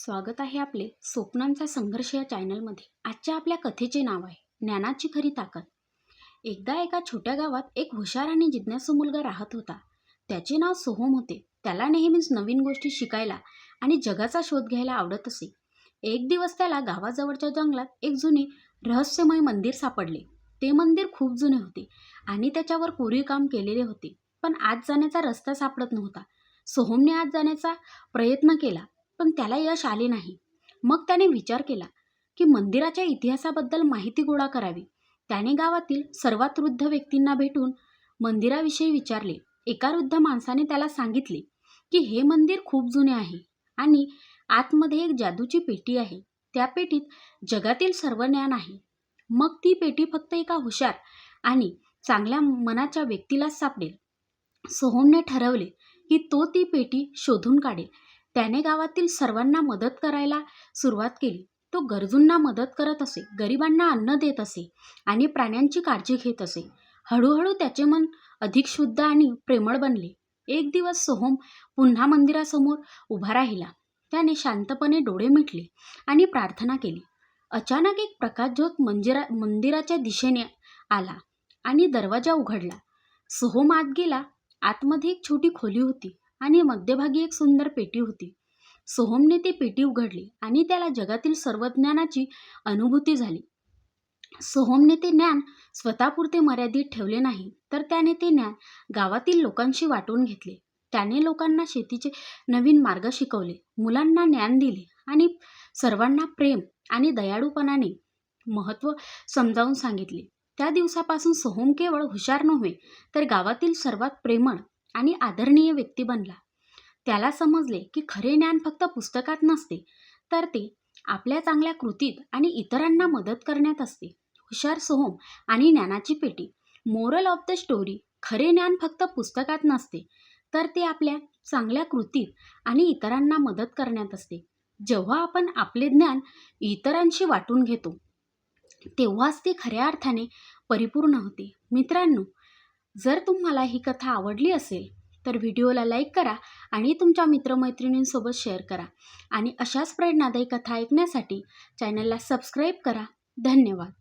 स्वागत आहे आपले स्वप्नांचा संघर्ष या चॅनलमध्ये। आजच्या आपल्या कथेचे नाव आहे ज्ञानाची खरी ताकद। एकदा एका छोट्या गावात एक हुशार आणि जिज्ञासू मुलगा राहत होता। त्याचे नाव सोहम होते। त्याला नेहमीच नवीन गोष्टी शिकायला आणि जगाचा शोध घ्यायला आवडत असे। एक दिवस त्याला गावाजवळच्या जंगलात एक जुने रहस्यमय मंदिर सापडले। ते मंदिर खूप जुने होते आणि त्याच्यावर कोरीव काम केलेले होते, पण आत जाण्याचा रस्ता सापडत नव्हता। सोहमने आत जाण्याचा प्रयत्न केला, पण त्याला यश आले नाही। मग त्याने विचार केला की मंदिराच्या इतिहासाबद्दल माहिती गोळा करावी। त्याने गावातील सर्वात वृद्ध व्यक्तींना भेटून मंदिराविषयी विचारले। एका वृद्ध माणसाने त्याला सांगितले की हे मंदिर खूप जुने आहे आणि आतमध्ये एक जादूची पेटी आहे। त्या पेटीत जगातील सर्व ज्ञान आहे। मग ती पेटी फक्त एका हुशार आणि चांगल्या मनाच्या व्यक्तीलाच सापडेल। सोहमने ठरवले की तो ती पेटी शोधून काढेल। त्याने गावातील सर्वांना मदत करायला सुरुवात केली। तो गरजूंना मदत करत असे, गरिबांना अन्न देत असे आणि प्राण्यांची काळजी घेत असे। हळूहळू त्याचे मन अधिक शुद्ध आणि प्रेमळ बनले। एक दिवस सोहम पुन्हा मंदिरासमोर उभा राहिला। त्याने शांतपणे डोळे मिटले आणि प्रार्थना केली। अचानक एक प्रकाशझोत मंदिराच्या दिशेने आला आणि दरवाजा उघडला। सोहम आत गेला। आतमध्ये एक छोटी खोली होती आणि मध्यभागी एक सुंदर पेटी होती। सोहमने ती पेटी उघडली आणि त्याला जगातील सर्व ज्ञानाची अनुभूती झाली। सोहमने ते ज्ञान स्वतःपुरते मर्यादित ठेवले नाही, तर त्याने ते ज्ञान गावातील लोकांशी वाटून घेतले। त्याने लोकांना शेतीचे नवीन मार्ग शिकवले, मुलांना ज्ञान दिले आणि सर्वांना प्रेम आणि दयाळूपणाने महत्त्व समजावून सांगितले। त्या दिवसापासून सोहम केवळ हुशार नव्हे, तर गावातील सर्वात प्रेमळ आणि आदरणीय व्यक्ती बनला। त्याला समजले की खरे ज्ञान फक्त पुस्तकात नसते, तर ते आपल्या चांगल्या कृतीत आणि इतरांना मदत करण्यात असते। हुशार सोहम आणि ज्ञानाची पेटी। मोरल ऑफ द स्टोरी, खरे ज्ञान फक्त पुस्तकात नसते, तर ते आपल्या चांगल्या कृतीत आणि इतरांना मदत करण्यात असते। जेव्हा आपण आपले ज्ञान इतरांशी वाटून घेतो, तेव्हाच ते खऱ्या अर्थाने परिपूर्ण होते। मित्रांनो, जर तुम्हाला ही कथा आवडली असेल तर व्हिडिओला लाईक करा आणि तुमच्या मित्रमैत्रिणींसोबत शेअर करा आणि अशाच प्रेरणादायी कथा ऐकण्यासाठी चॅनलला सबस्क्राईब करा। धन्यवाद।